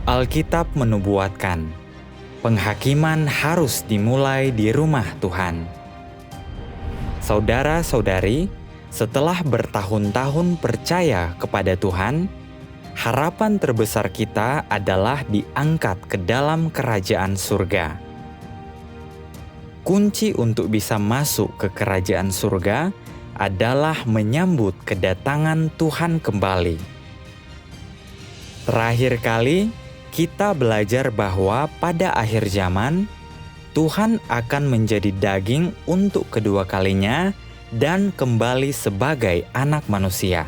Alkitab menubuatkan, penghakiman harus dimulai di rumah Tuhan. Saudara-saudari, setelah bertahun-tahun percaya kepada Tuhan, harapan terbesar kita adalah diangkat ke dalam kerajaan surga. Kunci untuk bisa masuk ke kerajaan surga adalah menyambut kedatangan Tuhan kembali. Terakhir kali, kita belajar bahwa pada akhir zaman, Tuhan akan menjadi daging untuk kedua kalinya dan kembali sebagai anak manusia.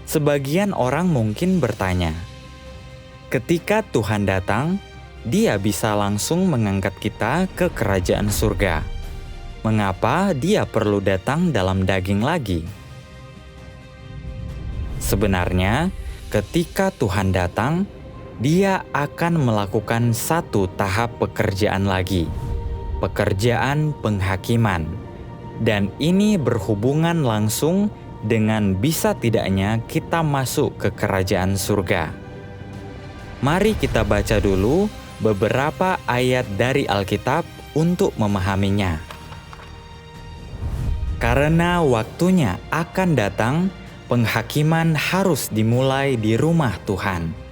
Sebagian orang mungkin bertanya, ketika Tuhan datang, Dia bisa langsung mengangkat kita ke kerajaan surga. Mengapa Dia perlu datang dalam daging lagi? Sebenarnya, ketika Tuhan datang, Dia akan melakukan satu tahap pekerjaan lagi, pekerjaan penghakiman. Dan ini berhubungan langsung dengan bisa tidaknya kita masuk ke kerajaan surga. Mari kita baca dulu beberapa ayat dari Alkitab untuk memahaminya. Karena waktunya akan datang, penghakiman harus dimulai di rumah Tuhan.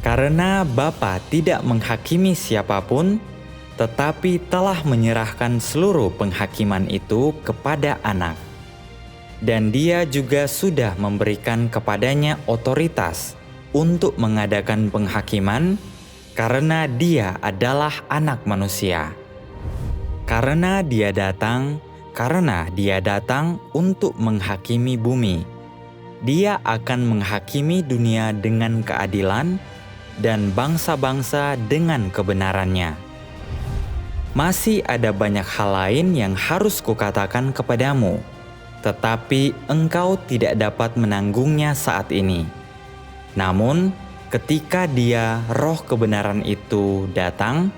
Karena Bapa tidak menghakimi siapapun, tetapi telah menyerahkan seluruh penghakiman itu kepada Anak. Dan Dia juga sudah memberikan kepadanya otoritas untuk mengadakan penghakiman, karena Dia adalah Anak manusia. Karena Dia datang untuk menghakimi bumi. Dia akan menghakimi dunia dengan keadilan dan bangsa-bangsa dengan kebenarannya. Masih ada banyak hal lain yang harus kukatakan kepadamu, tetapi engkau tidak dapat menanggungnya saat ini. Namun, ketika Dia, Roh kebenaran itu, datang,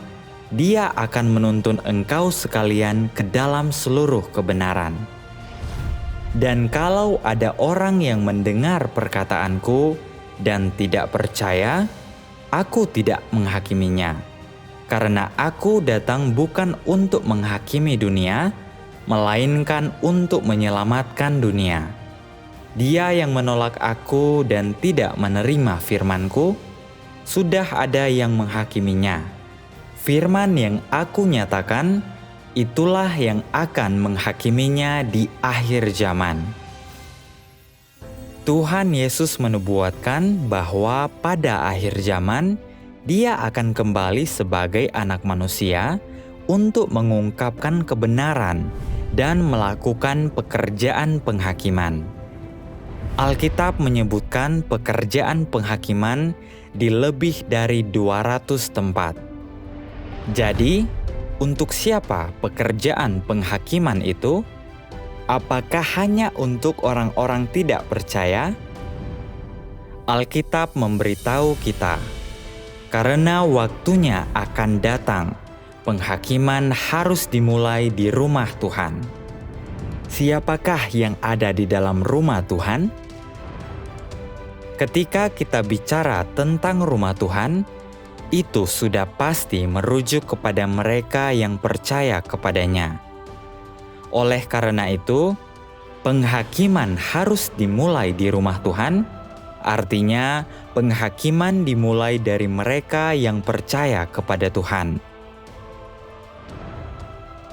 Dia akan menuntun engkau sekalian ke dalam seluruh kebenaran. Dan kalau ada orang yang mendengar perkataanku dan tidak percaya, Aku tidak menghakiminya, karena Aku datang bukan untuk menghakimi dunia, melainkan untuk menyelamatkan dunia. Dia yang menolak Aku dan tidak menerima firman-Ku, sudah ada yang menghakiminya. Firman yang Aku nyatakan, itulah yang akan menghakiminya di akhir zaman. Tuhan Yesus menubuatkan bahwa pada akhir zaman, Dia akan kembali sebagai Anak manusia untuk mengungkapkan kebenaran dan melakukan pekerjaan penghakiman. Alkitab menyebutkan pekerjaan penghakiman di lebih dari 200 tempat. Jadi, untuk siapa pekerjaan penghakiman itu? Apakah hanya untuk orang-orang tidak percaya? Alkitab memberitahu kita, karena waktunya akan datang, penghakiman harus dimulai di rumah Tuhan. Siapakah yang ada di dalam rumah Tuhan? Ketika kita bicara tentang rumah Tuhan, itu sudah pasti merujuk kepada mereka yang percaya kepadanya. Oleh karena itu, penghakiman harus dimulai di rumah Tuhan, artinya penghakiman dimulai dari mereka yang percaya kepada Tuhan.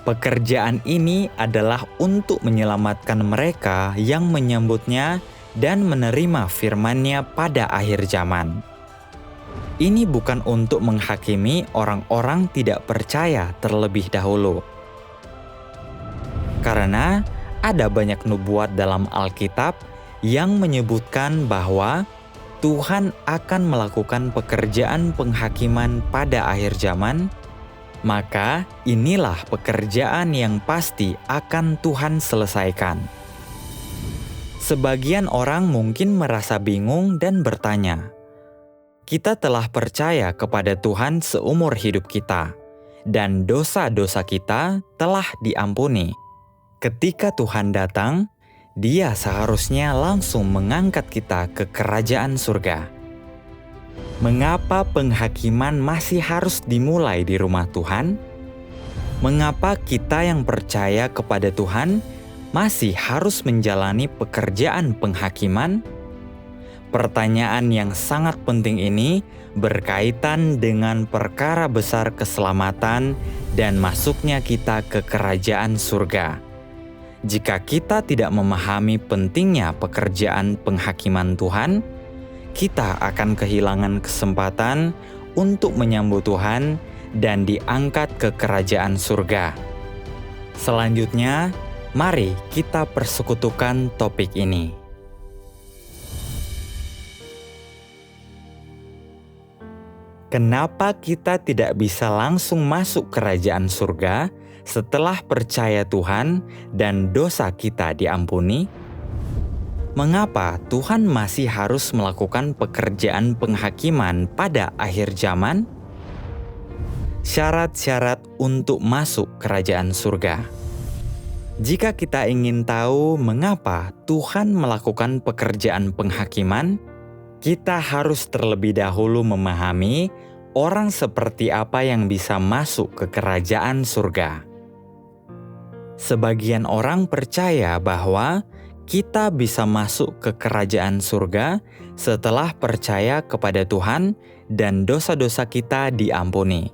Pekerjaan ini adalah untuk menyelamatkan mereka yang menyambutnya dan menerima firman-Nya pada akhir zaman. Ini bukan untuk menghakimi orang-orang tidak percaya terlebih dahulu. Karena ada banyak nubuat dalam Alkitab yang menyebutkan bahwa Tuhan akan melakukan pekerjaan penghakiman pada akhir zaman, maka inilah pekerjaan yang pasti akan Tuhan selesaikan. Sebagian orang mungkin merasa bingung dan bertanya, kita telah percaya kepada Tuhan seumur hidup kita, dan dosa-dosa kita telah diampuni. Ketika Tuhan datang, Dia seharusnya langsung mengangkat kita ke kerajaan surga. Mengapa penghakiman masih harus dimulai di rumah Tuhan? Mengapa kita yang percaya kepada Tuhan masih harus menjalani pekerjaan penghakiman? Pertanyaan yang sangat penting ini berkaitan dengan perkara besar keselamatan dan masuknya kita ke kerajaan surga. Jika kita tidak memahami pentingnya pekerjaan penghakiman Tuhan, kita akan kehilangan kesempatan untuk menyambut Tuhan dan diangkat ke kerajaan surga. Selanjutnya, mari kita persekutukan topik ini. Kenapa kita tidak bisa langsung masuk kerajaan surga setelah percaya Tuhan dan dosa kita diampuni? Mengapa Tuhan masih harus melakukan pekerjaan penghakiman pada akhir zaman? Syarat-syarat untuk masuk kerajaan surga. Jika kita ingin tahu mengapa Tuhan melakukan pekerjaan penghakiman, kita harus terlebih dahulu memahami orang seperti apa yang bisa masuk ke kerajaan surga. Sebagian orang percaya bahwa kita bisa masuk ke kerajaan surga setelah percaya kepada Tuhan dan dosa-dosa kita diampuni.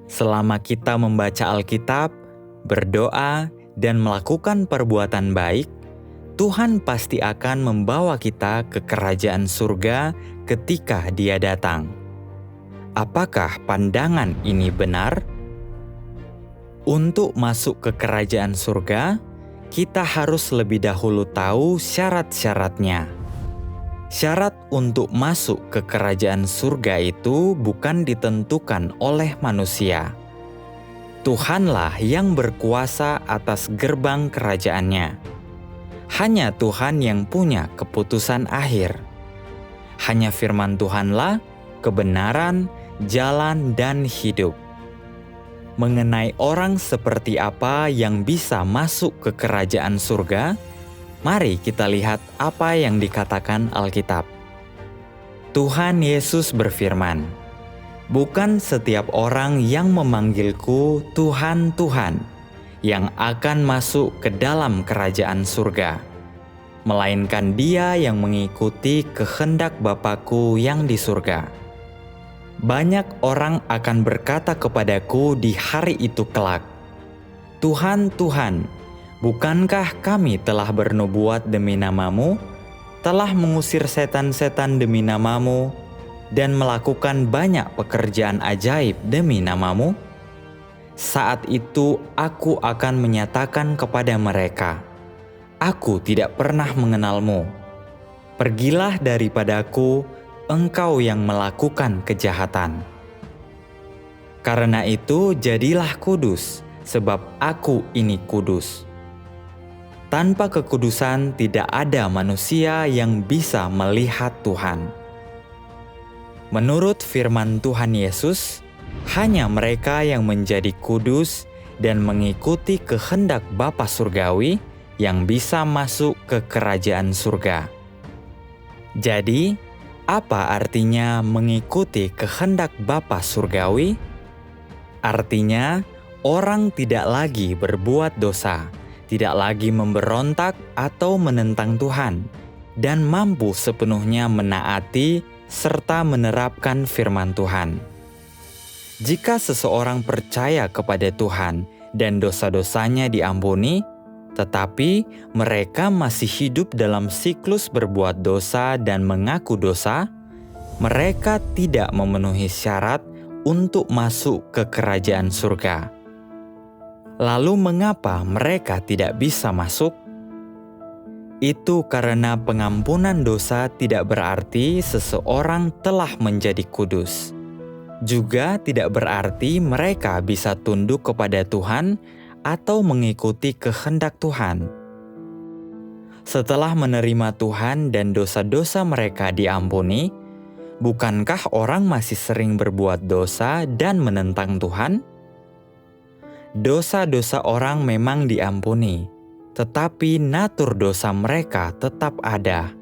Selama kita membaca Alkitab, berdoa, dan melakukan perbuatan baik, Tuhan pasti akan membawa kita ke kerajaan surga ketika Dia datang. Apakah pandangan ini benar? Untuk masuk ke kerajaan surga, kita harus lebih dahulu tahu syarat-syaratnya. Syarat untuk masuk ke kerajaan surga itu bukan ditentukan oleh manusia. Tuhanlah yang berkuasa atas gerbang kerajaannya. Hanya Tuhan yang punya keputusan akhir. Hanya firman Tuhanlah kebenaran, jalan, dan hidup. Mengenai orang seperti apa yang bisa masuk ke kerajaan surga, mari kita lihat apa yang dikatakan Alkitab. Tuhan Yesus berfirman, "Bukan setiap orang yang memanggilku Tuhan, Tuhan, yang akan masuk ke dalam kerajaan surga, melainkan dia yang mengikuti kehendak Bapa-Ku yang di surga. Banyak orang akan berkata kepadaku di hari itu kelak, 'Tuhan, Tuhan, bukankah kami telah bernubuat demi nama-Mu, telah mengusir setan-setan demi nama-Mu, dan melakukan banyak pekerjaan ajaib demi nama-Mu?' Saat itu aku akan menyatakan kepada mereka, 'Aku tidak pernah mengenal-Mu. Pergilah daripadaku, engkau yang melakukan kejahatan.' Karena itu jadilah kudus, sebab aku ini kudus. Tanpa kekudusan tidak ada manusia yang bisa melihat Tuhan." Menurut firman Tuhan Yesus, hanya mereka yang menjadi kudus dan mengikuti kehendak Bapa Surgawi yang bisa masuk ke kerajaan surga. Jadi, apa artinya mengikuti kehendak Bapa Surgawi? Artinya, orang tidak lagi berbuat dosa, tidak lagi memberontak atau menentang Tuhan, dan mampu sepenuhnya menaati serta menerapkan firman Tuhan. Jika seseorang percaya kepada Tuhan dan dosa-dosanya diampuni, tetapi mereka masih hidup dalam siklus berbuat dosa dan mengaku dosa, mereka tidak memenuhi syarat untuk masuk ke kerajaan surga. Lalu mengapa mereka tidak bisa masuk? Itu karena pengampunan dosa tidak berarti seseorang telah menjadi kudus. Juga tidak berarti mereka bisa tunduk kepada Tuhan atau mengikuti kehendak Tuhan. Setelah menerima Tuhan dan dosa-dosa mereka diampuni, bukankah orang masih sering berbuat dosa dan menentang Tuhan? Dosa-dosa orang memang diampuni, tetapi natur dosa mereka tetap ada,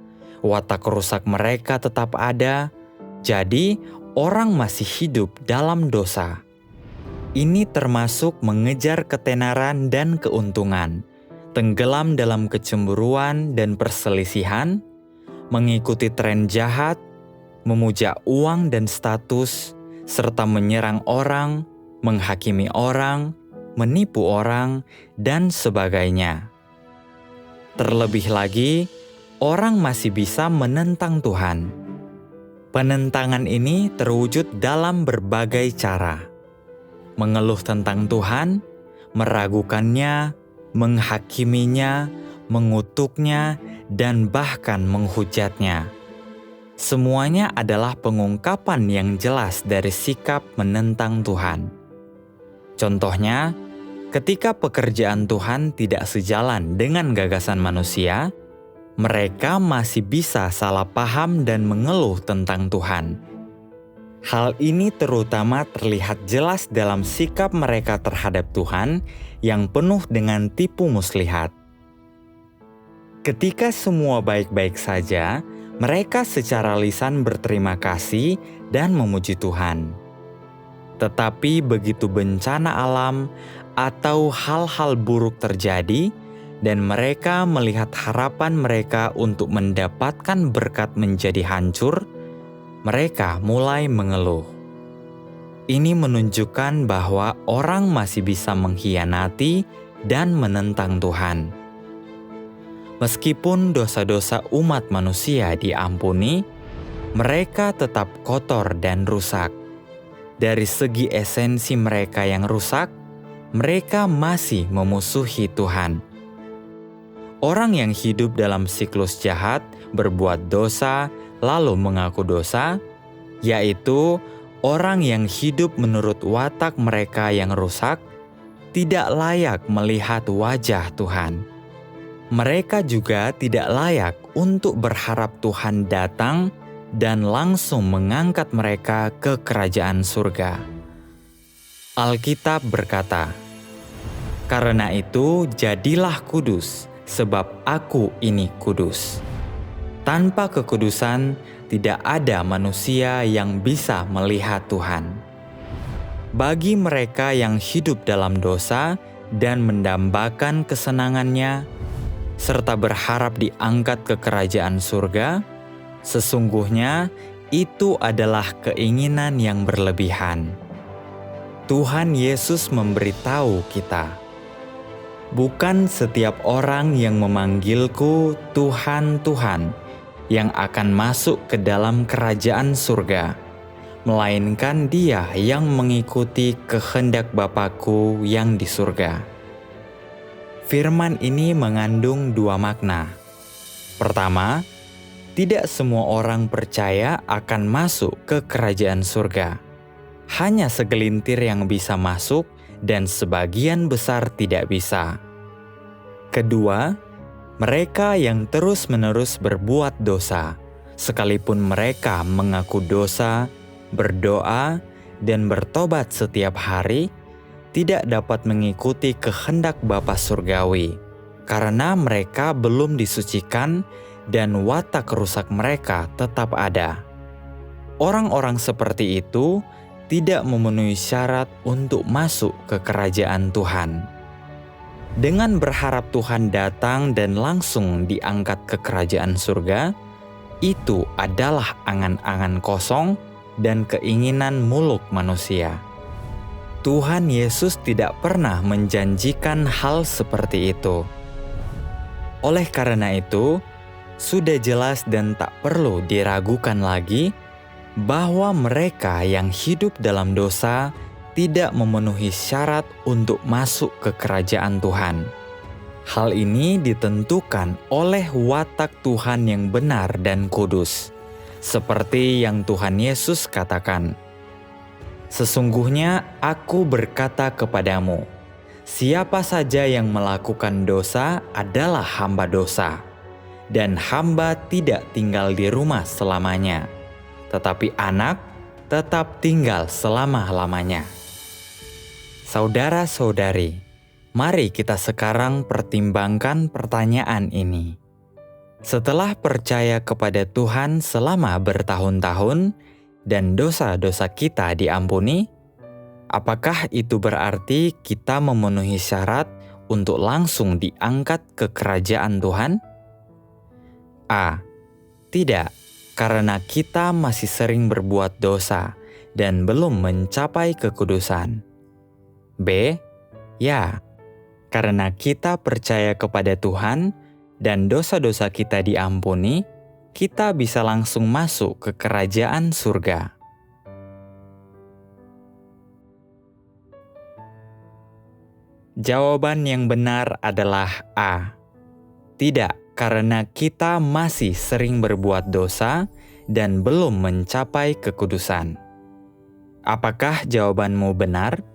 watak rusak mereka tetap ada, Jadi, orang masih hidup dalam dosa. Ini termasuk mengejar ketenaran dan keuntungan, tenggelam dalam kecemburuan dan perselisihan, mengikuti tren jahat, memuja uang dan status, serta menyerang orang, menghakimi orang, menipu orang, dan sebagainya. Terlebih lagi, orang masih bisa menentang Tuhan. Penentangan ini terwujud dalam berbagai cara. Mengeluh tentang Tuhan, meragukannya, menghakiminya, mengutuknya, dan bahkan menghujatnya. Semuanya adalah pengungkapan yang jelas dari sikap menentang Tuhan. Contohnya, ketika pekerjaan Tuhan tidak sejalan dengan gagasan manusia, mereka masih bisa salah paham dan mengeluh tentang Tuhan. Hal ini terutama terlihat jelas dalam sikap mereka terhadap Tuhan yang penuh dengan tipu muslihat. Ketika semua baik-baik saja, mereka secara lisan berterima kasih dan memuji Tuhan. Tetapi begitu bencana alam atau hal-hal buruk terjadi, dan mereka melihat harapan mereka untuk mendapatkan berkat menjadi hancur, mereka mulai mengeluh. Ini menunjukkan bahwa orang masih bisa mengkhianati dan menentang Tuhan. Meskipun dosa-dosa umat manusia diampuni, mereka tetap kotor dan rusak. Dari segi esensi mereka yang rusak, mereka masih memusuhi Tuhan. Orang yang hidup dalam siklus jahat, berbuat dosa, lalu mengaku dosa, yaitu orang yang hidup menurut watak mereka yang rusak, tidak layak melihat wajah Tuhan. Mereka juga tidak layak untuk berharap Tuhan datang dan langsung mengangkat mereka ke kerajaan surga. Alkitab berkata, "Karena itu jadilah kudus, sebab aku ini kudus." Tanpa kekudusan, tidak ada manusia yang bisa melihat Tuhan. Bagi mereka yang hidup dalam dosa dan mendambakan kesenangannya, serta berharap diangkat ke kerajaan surga, sesungguhnya itu adalah keinginan yang berlebihan. Tuhan Yesus memberitahu kita, "Bukan setiap orang yang memanggilku Tuhan, Tuhan, yang akan masuk ke dalam kerajaan surga, melainkan dia yang mengikuti kehendak Bapa-Ku yang di surga." Firman ini mengandung dua makna. Pertama, tidak semua orang percaya akan masuk ke kerajaan surga. Hanya segelintir yang bisa masuk dan sebagian besar tidak bisa. Kedua, mereka yang terus-menerus berbuat dosa, sekalipun mereka mengaku dosa, berdoa, dan bertobat setiap hari, tidak dapat mengikuti kehendak Bapa Surgawi, karena mereka belum disucikan dan watak rusak mereka tetap ada. Orang-orang seperti itu tidak memenuhi syarat untuk masuk ke kerajaan Tuhan. Dengan berharap Tuhan datang dan langsung diangkat ke kerajaan surga, itu adalah angan-angan kosong dan keinginan muluk manusia. Tuhan Yesus tidak pernah menjanjikan hal seperti itu. Oleh karena itu, sudah jelas dan tak perlu diragukan lagi bahwa mereka yang hidup dalam dosa tidak memenuhi syarat untuk masuk ke kerajaan Tuhan. Hal ini ditentukan oleh watak Tuhan yang benar dan kudus, seperti yang Tuhan Yesus katakan, "Sesungguhnya aku berkata kepadamu, siapa saja yang melakukan dosa adalah hamba dosa, dan hamba tidak tinggal di rumah selamanya, tetapi anak tetap tinggal selama-lamanya." Saudara-saudari, mari kita sekarang pertimbangkan pertanyaan ini. Setelah percaya kepada Tuhan selama bertahun-tahun, dan dosa-dosa kita diampuni, apakah itu berarti kita memenuhi syarat untuk langsung diangkat ke kerajaan Tuhan? A. Tidak, karena kita masih sering berbuat dosa dan belum mencapai kekudusan. B. Ya, karena kita percaya kepada Tuhan dan dosa-dosa kita diampuni, kita bisa langsung masuk ke kerajaan surga. Jawaban yang benar adalah A. Tidak, karena kita masih sering berbuat dosa dan belum mencapai kekudusan. Apakah jawabanmu benar?